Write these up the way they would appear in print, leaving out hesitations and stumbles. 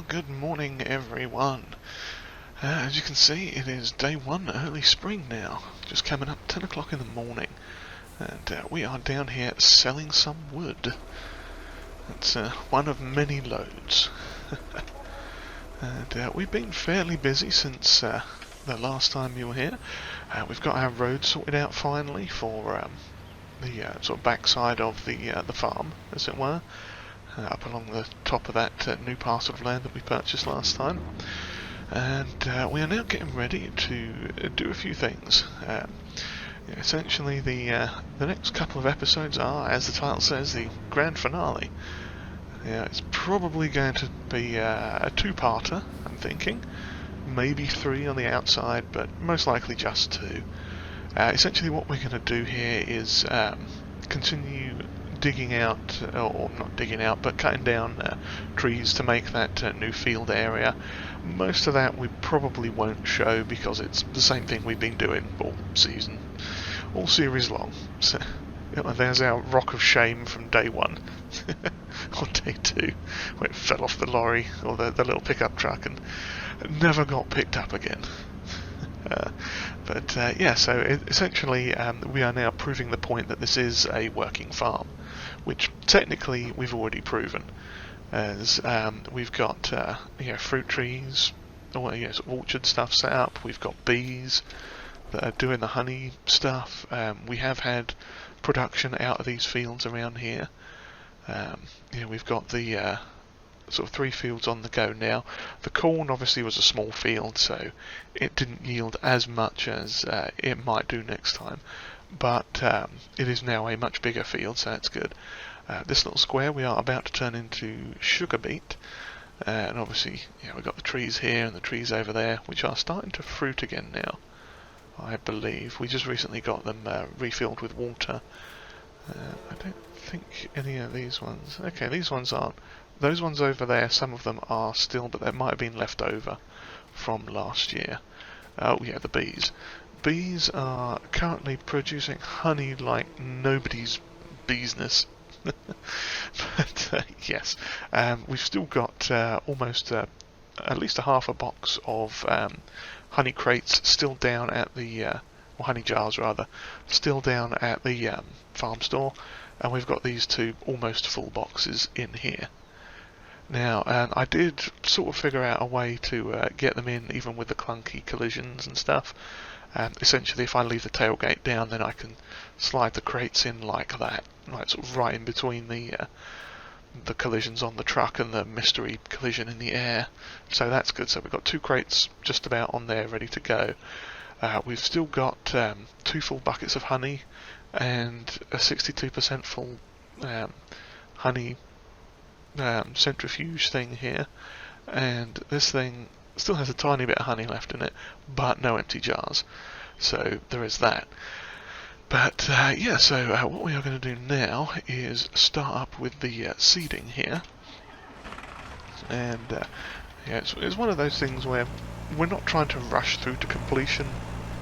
Good morning everyone. As you can see, it is day one, early spring now, just coming up 10 o'clock in the morning, and we are down here selling some wood. It's one of many loads. And we've been fairly busy since the last time you were here. We've got our road sorted out finally for the sort of backside of the farm, as it were. Up along the top of that new parcel of land that we purchased last time, and we are now getting ready to do a few things. Essentially, the next couple of episodes are, as the title says, the grand finale. It's probably going to be a two-parter, I'm thinking, maybe three on the outside, but most likely just two. Essentially, what we're going to do here is continue digging out, or not digging out, but cutting down trees to make that new field area. Most of that we probably won't show because it's the same thing we've been doing all season, all series long. So there's our rock of shame from day one, or day two, where it fell off the lorry or the little pickup truck and never got picked up again. So essentially we are now proving the point that this is a working farm, which technically we've already proven, as we've got fruit trees, or sort of orchard stuff set up. We've got bees that are doing the honey stuff. We have had production out of these fields around here. We've got the sort of 3 fields on the go now. The corn obviously was a small field, so it didn't yield as much as it might do next time, but it is now a much bigger field, so that's good. This little square we are about to turn into sugar beet, and obviously we've got the trees here and the trees over there, which are starting to fruit again now, I believe. We just recently got them refilled with water. I don't think any of these ones... Okay, these ones aren't. Those ones over there, some of them are still, but they might have been left over from last year. Oh yeah, the bees. Bees are currently producing honey like nobody's business. But yes, we've still got almost at least a half a box of honey crates still down at the, or honey jars rather, still down at the farm store, and we've got these 2 almost full boxes in here. Now, I did sort of figure out a way to get them in even with the clunky collisions and stuff. Essentially, if I leave the tailgate down, then I can slide the crates in like that, like sort of right in between the collisions on the truck and the mystery collision in the air. So that's good. So we've got 2 crates just about on there ready to go. We've still got 2 full buckets of honey and a 62% full honey centrifuge thing here, and this thing still has a tiny bit of honey left in it, but no empty jars, so there is that. But so what we are going to do now is start up with the seeding here, and it's one of those things where we're not trying to rush through to completion,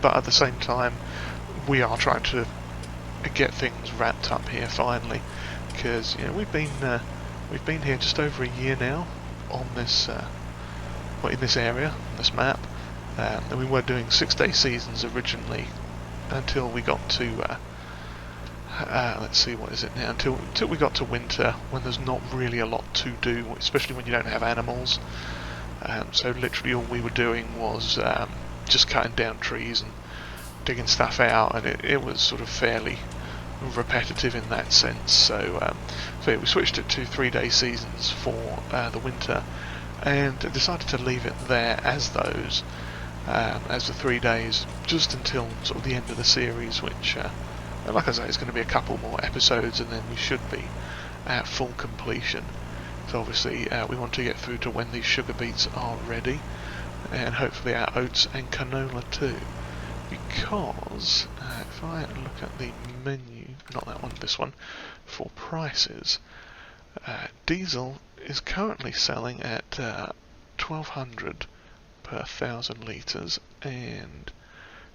but at the same time we are trying to get things wrapped up here finally, because we've been here just over a year now on this, in this area, on this map, and we were doing 6-day seasons originally until we got to, let's see, what is it now, until we got to winter, when there's not really a lot to do, especially when you don't have animals. So literally all we were doing was just cutting down trees and digging stuff out, and it was sort of fairly repetitive in that sense. So we switched it to 3-day seasons for the winter, and decided to leave it there as those, as the 3 days, just until sort of the end of the series, which, like I say, is going to be a couple more episodes, and then we should be at full completion. So obviously we want to get through to when these sugar beets are ready, and hopefully our oats and canola too. Because if I look at the menu, not that one, this one, for prices, diesel is currently selling at 1200 per 1,000 litres, and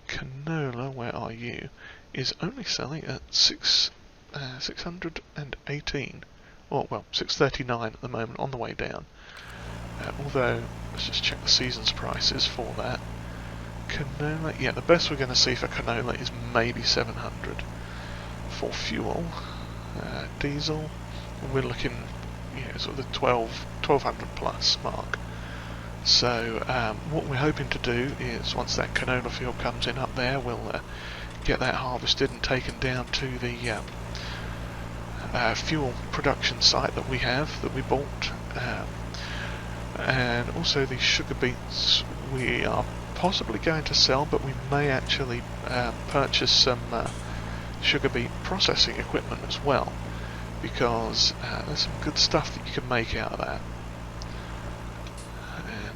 canola, where are you, is only selling at 618, or well, 639 at the moment, on the way down. Although, let's just check the season's prices for that. Canola, yeah, the best we're going to see for canola is maybe 700 for fuel. Diesel, we're looking, sort of the 1200 plus mark. So what we're hoping to do is, once that canola field comes in up there, we'll get that harvested and taken down to the fuel production site that we have, that we bought. And also the sugar beets we are possibly going to sell, but we may actually purchase some sugar beet processing equipment as well, because there's some good stuff that you can make out of that.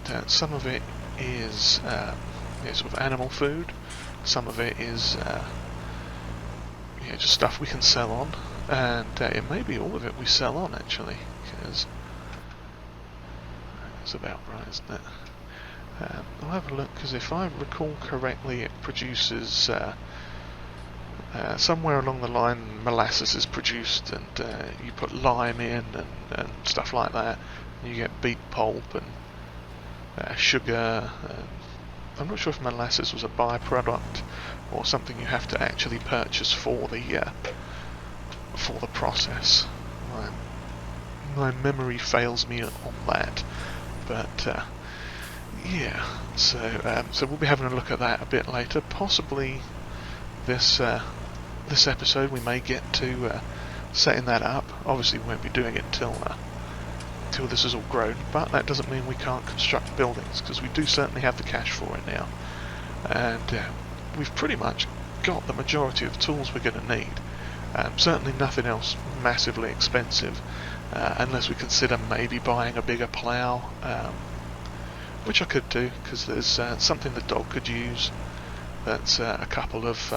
And some of it is sort of animal food, some of it is just stuff we can sell on, and it may be all of it we sell on actually, because it's about right, isn't it? I'll have a look, because if I recall correctly, it produces somewhere along the line molasses is produced, and you put lime in and stuff like that, and you get beet pulp and sugar. I'm not sure if molasses was a byproduct or something you have to actually purchase for the process. My memory fails me on that, but yeah. So we'll be having a look at that a bit later. Possibly this episode we may get to setting that up. Obviously we won't be doing it until this is all grown, but that doesn't mean we can't construct buildings, because we do certainly have the cash for it now, and we've pretty much got the majority of the tools we're going to need. Certainly nothing else massively expensive, unless we consider maybe buying a bigger plough, which I could do, because there's something the dog could use that's a couple of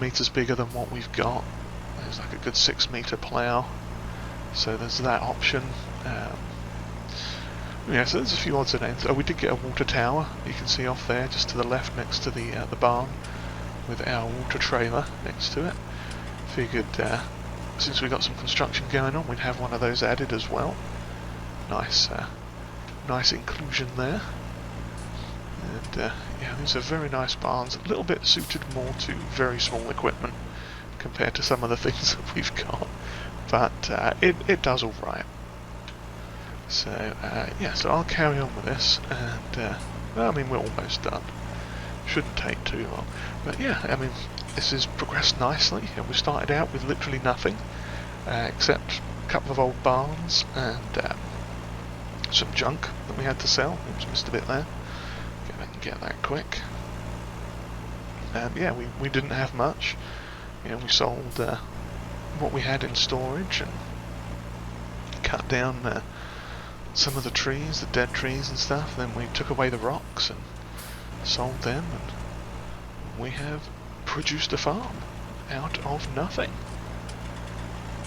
meters bigger than what we've got. There's like a good 6 meter plough, so there's that option. So there's a few odds and ends. Oh, we did get a water tower, you can see off there just to the left next to the barn, with our water trailer next to it. Figured since we got some construction going on, we'd have one of those added as well. Nice inclusion there. And these are very nice barns, a little bit suited more to very small equipment compared to some of the things that we've got, but it does all right. So so I'll carry on with this, and we're almost done. Shouldn't take too long, but this has progressed nicely. We started out with literally nothing, except a couple of old barns and some junk that we had to sell. Oops, missed a bit there. Get that quick. We didn't have much. We sold what we had in storage and cut down some of the trees, the dead trees and stuff. Then we took away the rocks and sold them, and we have produced a farm out of nothing.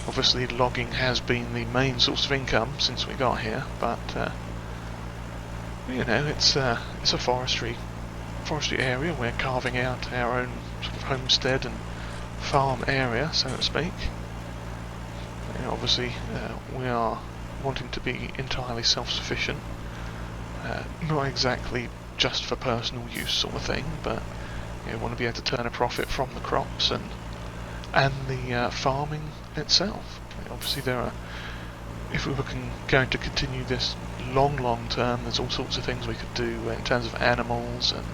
Obviously logging has been the main source of income since we got here, but it's a forestry area. We're carving out our own sort of homestead and farm area, so to speak. Obviously we are wanting to be entirely self-sufficient, not exactly just for personal use sort of thing, but want to be able to turn a profit from the crops and the farming itself. Obviously if we were going to continue this long term, there's all sorts of things we could do in terms of animals and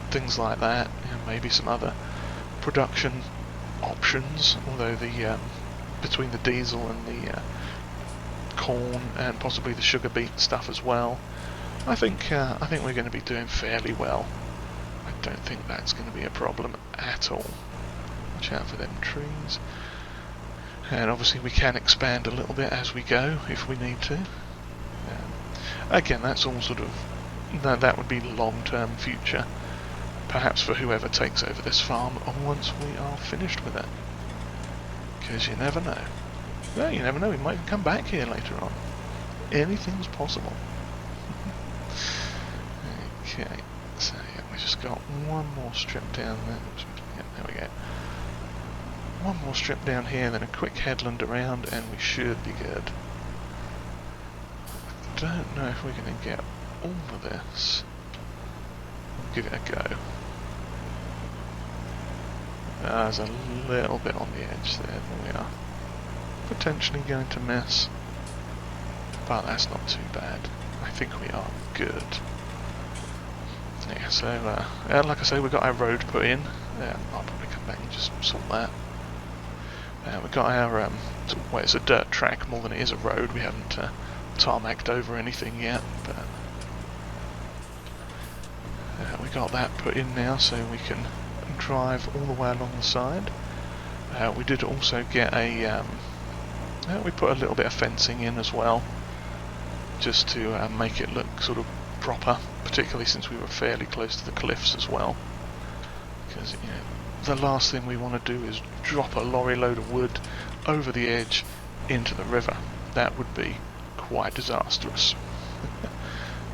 things like that. Maybe some other production options, although the between the diesel and the corn and possibly the sugar beet stuff as well, I think we're going to be doing fairly well. I don't think that's going to be a problem at all. Watch out for them trees. And obviously we can expand a little bit as we go if we need to. Again, that's all sort of, that would be long-term future, perhaps for whoever takes over this farm once we are finished with it. Because you never know. Well, you never know, we might come back here later on. Anything's possible. Okay, so we just got one more strip down there. There we go. One more strip down here, then a quick headland around, and we should be good. don't know if we're going to get all of this. We'll give it a go. There's a little bit on the edge there that we are potentially going to miss, but that's not too bad. I think we are good. Yeah, so like I say, we got our road put in. I'll probably come back and just sort that. We got our well, it's a dirt track more than it is a road. We haven't tarmacked over anything yet, but we got that put in now, so we can drive all the way along the side. We did also get a we put a little bit of fencing in as well, just to make it look sort of proper, particularly since we were fairly close to the cliffs as well, because you know, the last thing we want to do is drop a lorry load of wood over the edge into the river. That would be quite disastrous.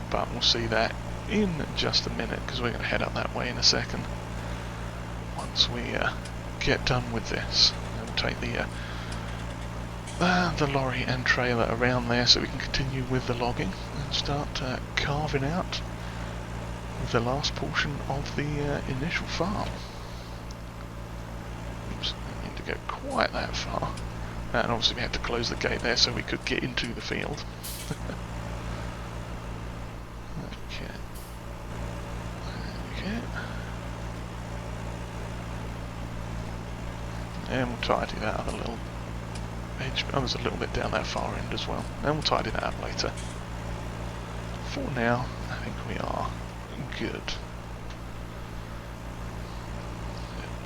But we'll see that in just a minute, because we're going to head up that way in a second once we get done with this. And we'll take the lorry and trailer around there so we can continue with the logging and start carving out the last portion of the initial farm. Oops, I need to go quite that far. And obviously we had to close the gate there so we could get into the field. Okay. There we go. And we'll tidy that other little edge. Oh, there's a little bit down that far end as well. And we'll tidy that up later. For now, I think we are good.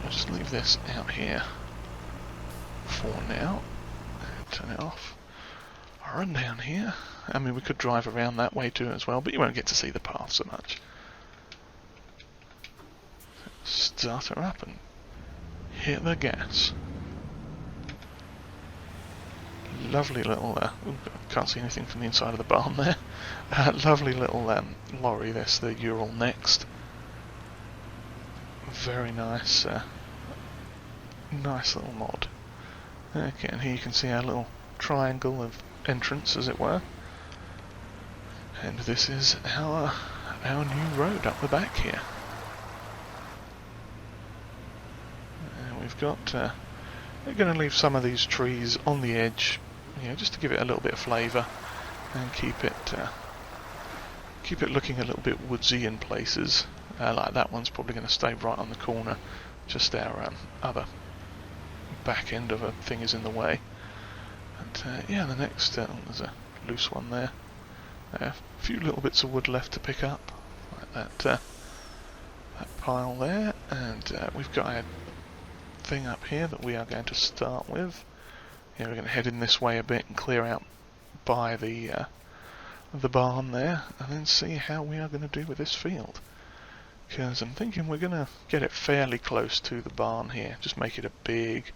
I'll just leave this out here for now. Turn it off. I'll run down here. I mean, we could drive around that way too as well, but you won't get to see the path so much. Start her up and hit the gas. Lovely little, can't see anything from the inside of the barn there. Lovely little lorry, this, the Ural Next. Very nice, nice little mod. Okay, and here you can see our little triangle of entrance, as it were. And this is our new road up the back here. And we've got, we're going to leave some of these trees on the edge, you know, just to give it a little bit of flavour and keep it looking a little bit woodsy in places. Like that one's probably going to stay right on the corner, just our other back end of a thing is in the way. And yeah, the next there's a loose one there. A few little bits of wood left to pick up, like that pile there, and we've got a thing up here that we are going to start with. Yeah, we're going to head in this way a bit and clear out by the barn there, and then see how we are going to do with this field. Because I'm thinking we're going to get it fairly close to the barn here, just make it a big,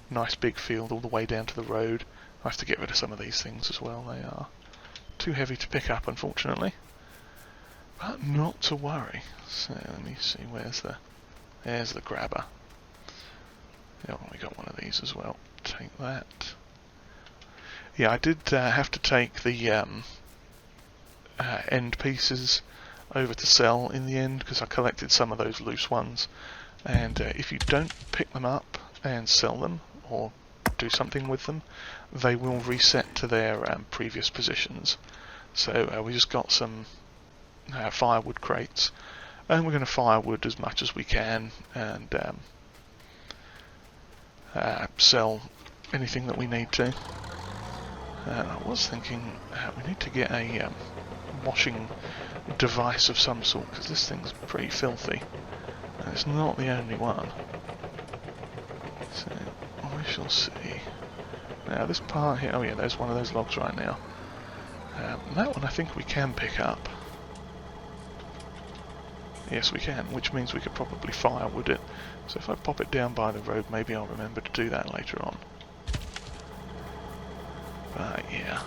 nice big field all the way down to the road. I have to get rid of some of these things as well, they are too heavy to pick up unfortunately. But not to worry. So let me see, there's the grabber. Yeah, we got one of these as well. Take that. Yeah, I did have to take the end pieces over to sell in the end, because I collected some of those loose ones, and if you don't pick them up and sell them or do something with them, they will reset to their previous positions. So we just got some firewood crates, and we're going to firewood as much as we can and sell anything that we need to. I was thinking we need to get a washing device of some sort, because this thing's pretty filthy, and it's not the only one. So we shall see. Now this part here, oh yeah, there's one of those logs right now. That one I think we can pick up. Yes we can, which means we could probably firewood it. So if I pop it down by the road, maybe I'll remember to do that later on. But yeah,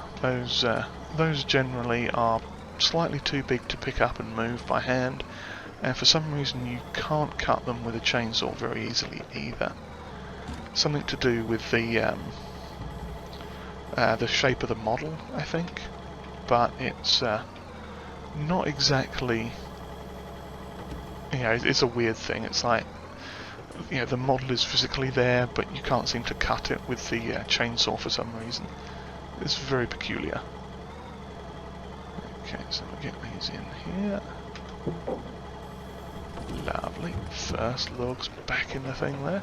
those generally are slightly too big to pick up and move by hand, and for some reason you can't cut them with a chainsaw very easily either. Something to do with the shape of the model, I think. but it's not exactly, you know, it's a weird thing. It's like, you know, the model is physically there, but you can't seem to cut it with the chainsaw for some reason. It's very peculiar. Okay, so we'll get these in here. Lovely. First logs back in the thing there.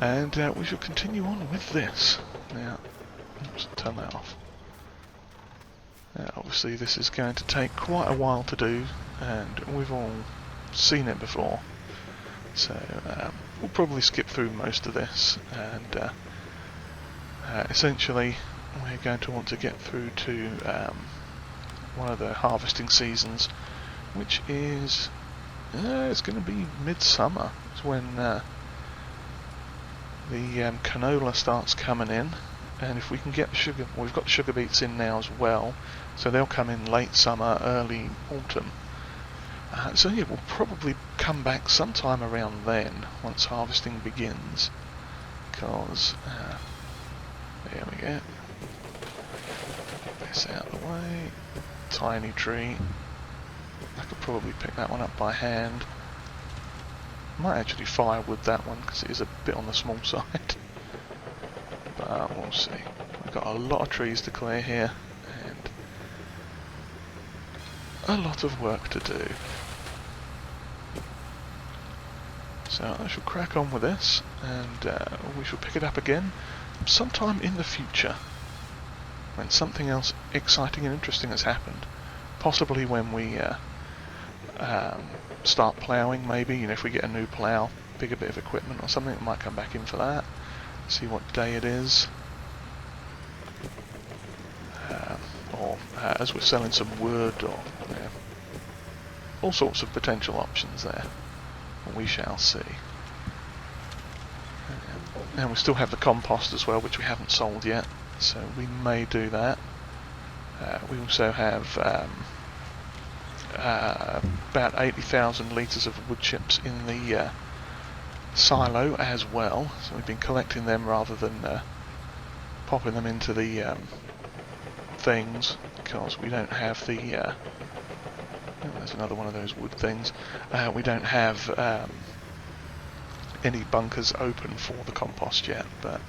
And we shall continue on with this. Now, oops, turn that off. Obviously this is going to take quite a while to do, and we've all seen it before. So we'll probably skip through most of this, and essentially we're going to want to get through to one of the harvesting seasons, which is it's going to be midsummer. It's when the canola starts coming in, and if we can get the sugar, well, we've got the sugar beets in now as well, so they'll come in late summer, early autumn. So yeah, we'll probably come back sometime around then, once harvesting begins, because there we go. This out of the way. Tiny tree. I could probably pick that one up by hand. Might actually firewood that one because it is a bit on the small side. But we'll see. We've got a lot of trees to clear here and a lot of work to do. So I shall crack on with this, and we shall pick it up again sometime in the future when something else exciting and interesting has happened. Possibly when we start ploughing, maybe. You know, if we get a new plough, bigger bit of equipment or something, we might come back in for that. See what day it is. Or as we're selling some wood, or all sorts of potential options there. We shall see. And we still have the compost as well, which we haven't sold yet, so we may do that. We also have about 80,000 litres of wood chips in the silo as well, so we've been collecting them rather than popping them into the things, because we don't have the oh, there's another one of those wood things. We don't have any bunkers open for the compost yet, but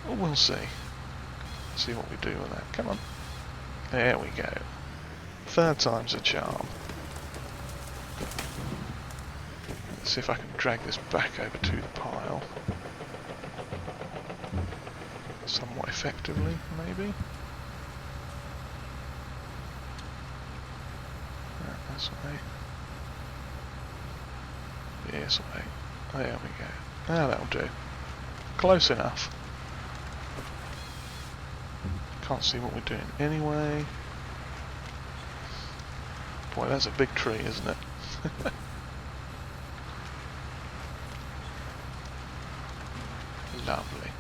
we'll see. See what we do with that. Come on. There we go. Third time's a charm. Let's see if I can drag this back over to the pile. Somewhat effectively, maybe. This way. This way. There we go. Ah, that'll do. Close enough. Can't see what we're doing anyway. Boy, that's a big tree, isn't it? Lovely.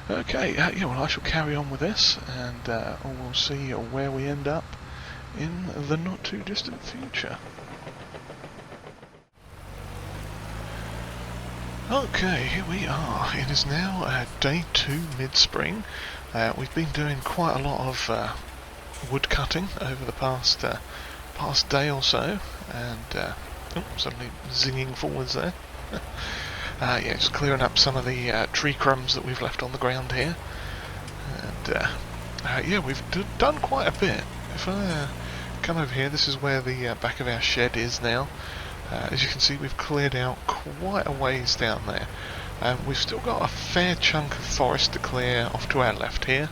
Okay, yeah, well, I shall carry on with this, and we'll see where we end up in the not too distant future. Okay, here we are. It is now day 2 mid-spring. We've been doing quite a lot of wood cutting over the past day or so, and suddenly zinging forwards there. Yeah, just clearing up some of the tree crumbs that we've left on the ground here, and yeah, we've done quite a bit. If I come over here, this is where the back of our shed is now. As you can see, we've cleared out quite a ways down there. We've still got a fair chunk of forest to clear off to our left here,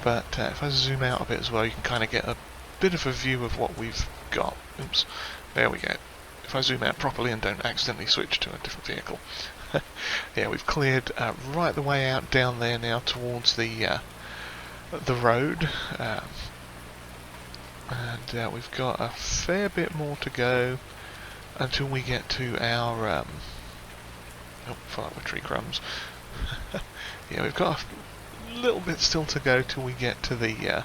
but if I zoom out a bit as well, you can kind of get a bit of a view of what we've got. Oops, there we go. If I zoom out properly and don't accidentally switch to a different vehicle. Yeah, we've cleared right the way out down there now towards the road, and we've got a fair bit more to go until we get to our oh, firewood tree crumbs. Yeah, we've got a little bit still to go till we get to the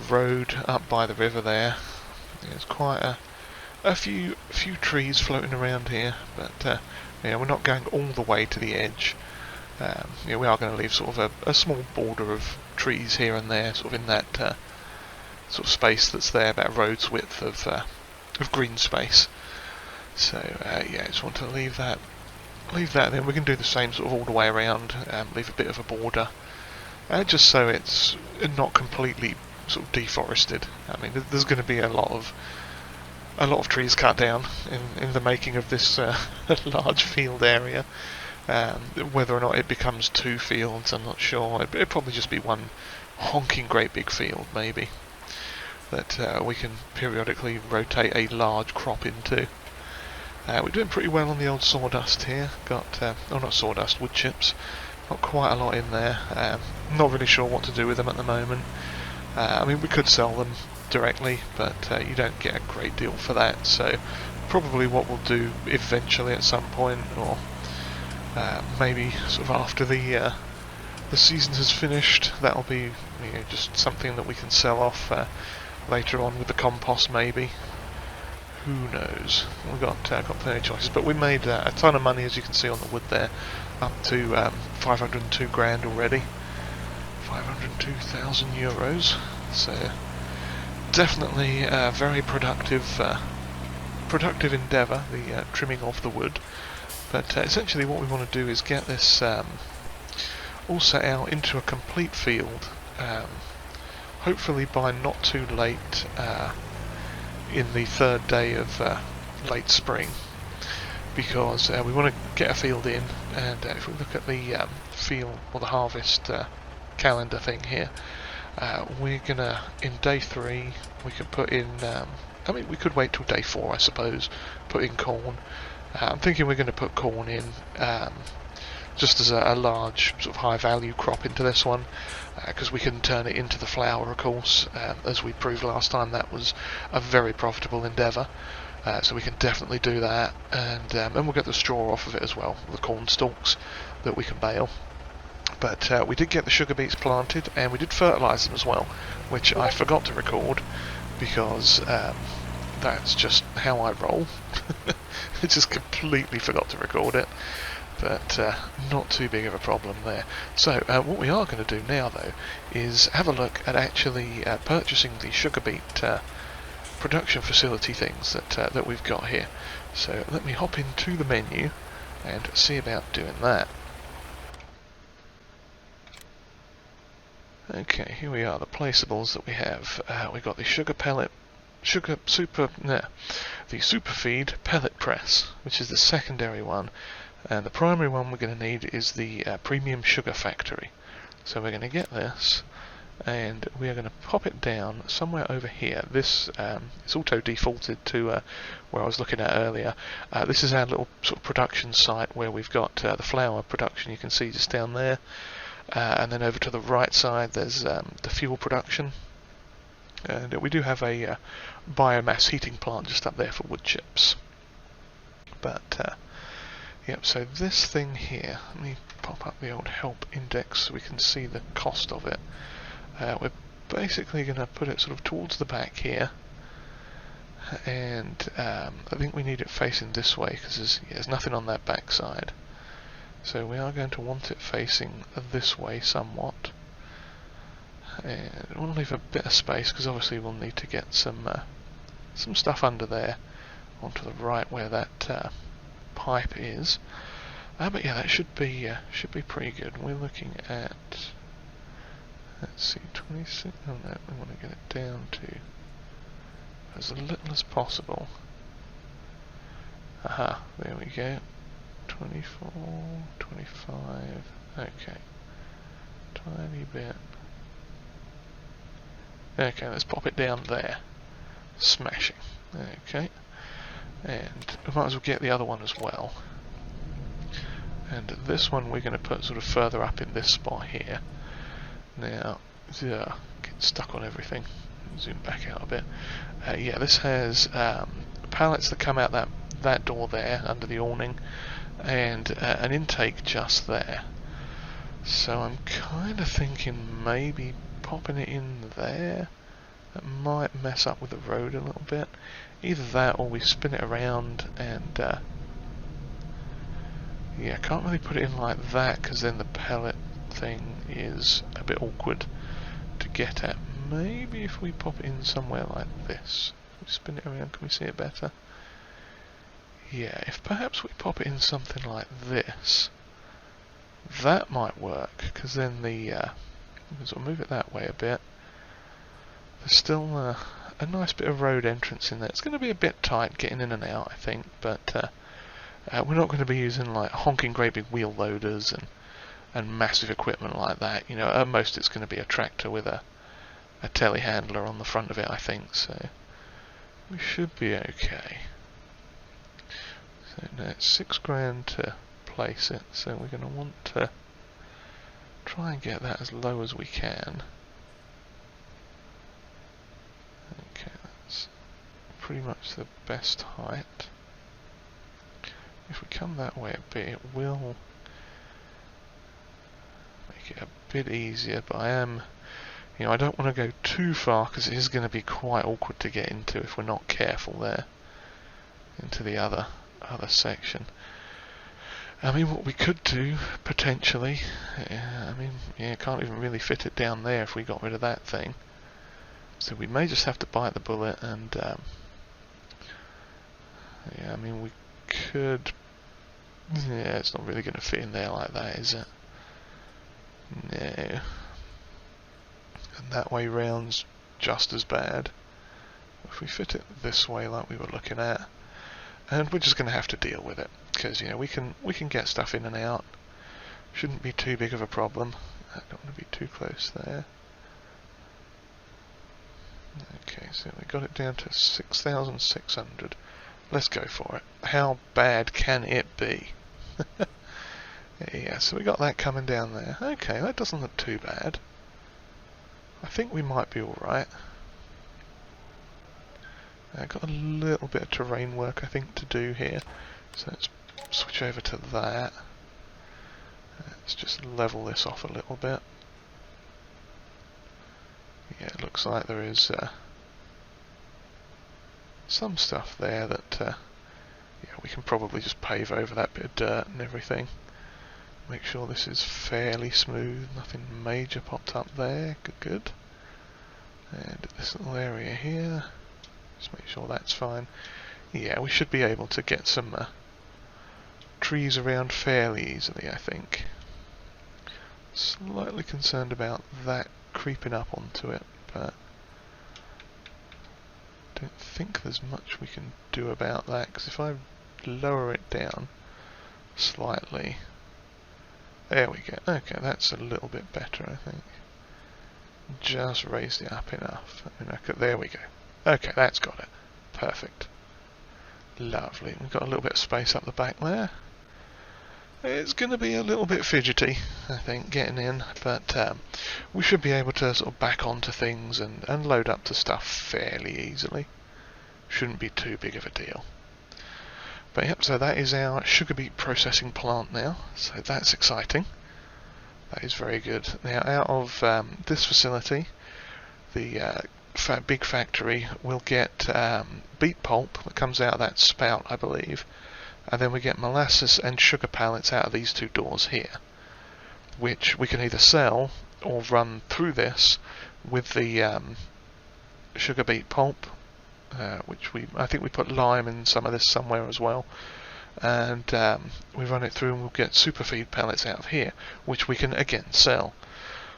road up by the river there. There's quite a few trees floating around here, but yeah, we're not going all the way to the edge. Yeah, we are going to leave sort of a small border of trees here and there, sort of in that sort of space that's there, about road's width of green space. So yeah, I just want to leave that. Then we can do the same sort of all the way around. Leave a bit of a border, just so it's not completely sort of deforested. I mean, there's going to be a lot of trees cut down in the making of this large field area. Whether or not it becomes 2 fields, I'm not sure. It'd probably just be one honking great big field, maybe, that we can periodically rotate a large crop into. We're doing pretty well on the old sawdust here. Got, not sawdust, wood chips. Got quite a lot in there. Not really sure what to do with them at the moment. I mean, we could sell them directly, but you don't get a great deal for that. So probably what we'll do eventually at some point, or maybe sort of after the season has finished, that'll be just something that we can sell off later on with the compost, maybe. Who knows? We've got plenty of choices, but we made a ton of money, as you can see on the wood there, up to 502 grand already, 502,000 euros. So definitely a very productive endeavour, the trimming of the wood. But essentially what we want to do is get this all set out into a complete field, hopefully by not too late in the 3rd day of late spring, because we want to get a field in, and if we look at the field or the harvest calendar thing here, we're gonna, in day 3 we could put in, I mean, we could wait till day 4 I suppose, put in corn. I'm thinking we're going to put corn in just as a large sort of high value crop into this one, because we can turn it into the flour, of course. As we proved last time, that was a very profitable endeavour, so we can definitely do that, and we'll get the straw off of it as well, the corn stalks that we can bale. But we did get the sugar beets planted, and we did fertilise them as well, which I forgot to record, because that's just how I roll. I just completely forgot to record it, but not too big of a problem there. So what we are going to do now, though, is have a look at actually purchasing the sugar beet production facility things that we've got here. So let me hop into the menu and see about doing that. Okay, here we are, the placeables that we have. We've got the the Superfeed pellet press, which is the secondary one, and the primary one we're going to need is the premium sugar factory. So we're going to get this, and we are going to pop it down somewhere over here. This it's auto defaulted to where I was looking at earlier. This is our little sort of production site where we've got the flour production, you can see just down there, and then over to the right side there's the fuel production. And we do have a biomass heating plant just up there for wood chips. But, yep, so this thing here, let me pop up the old help index so we can see the cost of it. We're basically going to put it sort of towards the back here. And I think we need it facing this way, because there's nothing on that back side. So we are going to want it facing this way somewhat. And I want to leave a bit of space, because obviously we'll need to get some stuff under there onto the right where that pipe is. But yeah, that should be pretty good. We're looking at, let's see, 26. Oh no, we want to get it down to as little as possible. Aha, there we go. 24, 25. Okay, tiny bit. Okay, let's pop it down there. Smashing. Okay. And we might as well get the other one as well. And this one we're going to put sort of further up in this spot here. Now, get stuck on everything. Zoom back out a bit. Yeah, this has pallets that come out that door there under the awning, and an intake just there. So I'm kind of thinking maybe popping it in there. That might mess up with the road a little bit. Either that or we spin it around and Yeah, I can't really put it in like that because then the pellet thing is a bit awkward to get at. Maybe if we pop it in somewhere like this. If we spin it around, can we see it better? Yeah, if perhaps we pop it in something like this, that might work, because then the we can sort of move it that way a bit. There's still a nice bit of road entrance in there. It's going to be a bit tight getting in and out, I think, but we're not going to be using like honking great big wheel loaders and massive equipment like that. You know, at most it's going to be a tractor with a telehandler on the front of it, I think, so we should be okay. So now it's £6,000 to place it, so we're going to want to try and get that as low as we can. Okay, that's pretty much the best height. If we come that way a bit, it will make it a bit easier, but I am, you know, I don't want to go too far because it is going to be quite awkward to get into if we're not careful there, into the other section. I mean, what we could do potentially, I mean, yeah, can't even really fit it down there if we got rid of that thing. So we may just have to bite the bullet and, yeah, I mean, we could, yeah, it's not really going to fit in there like that, is it? No. And that way round's just as bad. If we fit it this way like we were looking at, and we're just going to have to deal with it, because, you know, we can get stuff in and out. Shouldn't be too big of a problem. I don't want to be too close there. Okay, so we got it down to 6,600. Let's go for it. How bad can it be? Yeah, so we got that coming down there. Okay, that doesn't look too bad. I think we might be alright. I've got a little bit of terrain work, I think, to do here. So let's switch over to that. Let's just level this off a little bit. Yeah, it looks like there is some stuff there that yeah, we can probably just pave over that bit of dirt and everything. Make sure this is fairly smooth, nothing major popped up there. Good. And this little area here, just make sure that's fine. Yeah, we should be able to get some trees around fairly easily, I think. Slightly concerned about that creeping up onto it, but don't think there's much we can do about that, because if I lower it down slightly, there we go. Okay, that's a little bit better, I think. Just raised it up enough. I mean, there we go. Okay, that's got it. Perfect. Lovely. We've got a little bit of space up the back there. It's going to be a little bit fidgety, I think, getting in, but we should be able to sort of back onto things and load up to stuff fairly easily. Shouldn't be too big of a deal. But yep, so that is our sugar beet processing plant now, so that's exciting. That is very good. Now, out of this facility, the big factory will get beet pulp that comes out of that spout, I believe, and then we get molasses and sugar pallets out of these two doors here, which we can either sell or run through this with the sugar beet pulp, which I think we put lime in some of this somewhere as well, and we run it through and we'll get super feed pellets out of here, which we can again sell.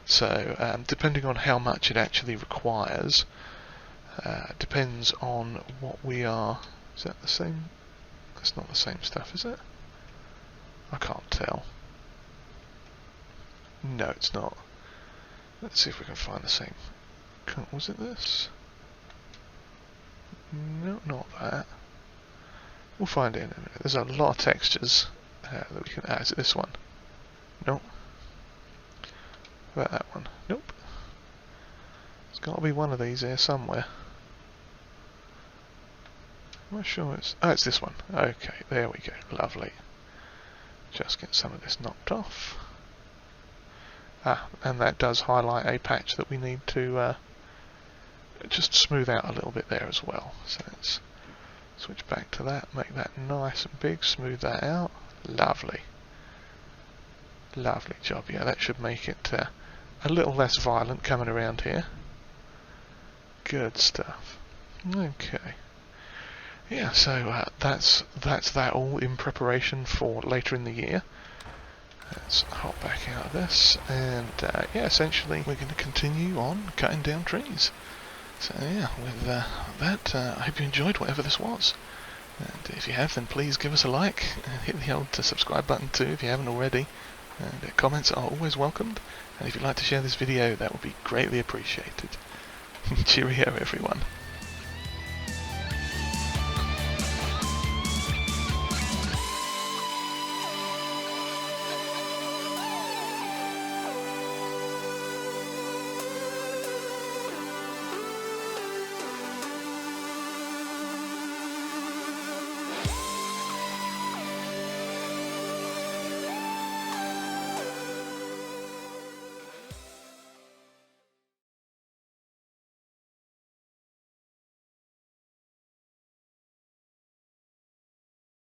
So depending on how much it actually requires, depends on what we are. Is that the same? That's not the same stuff, is it? I can't tell. No, it's not. Let's see if we can find the same. Was it this? No, not that. We'll find it in a minute. There's a lot of textures that we can add. Is it this one? Nope. What about that one? Nope. There's got to be one of these here somewhere. I'm not sure it's... Oh, it's this one. Okay, there we go. Lovely. Just get some of this knocked off. Ah, and that does highlight a patch that we need to just smooth out a little bit there as well. So switch back to that, make that nice and big, smooth that out. Lovely. Lovely job. Yeah, that should make it a little less violent coming around here. Good stuff. Okay. Yeah, so that's that all in preparation for later in the year. Let's hop back out of this, and yeah, essentially we're going to continue on cutting down trees. So yeah, with that, I hope you enjoyed whatever this was. And if you have, then please give us a like, and hit the old subscribe button too if you haven't already. And comments are always welcomed, and if you'd like to share this video, that would be greatly appreciated. Cheerio everyone.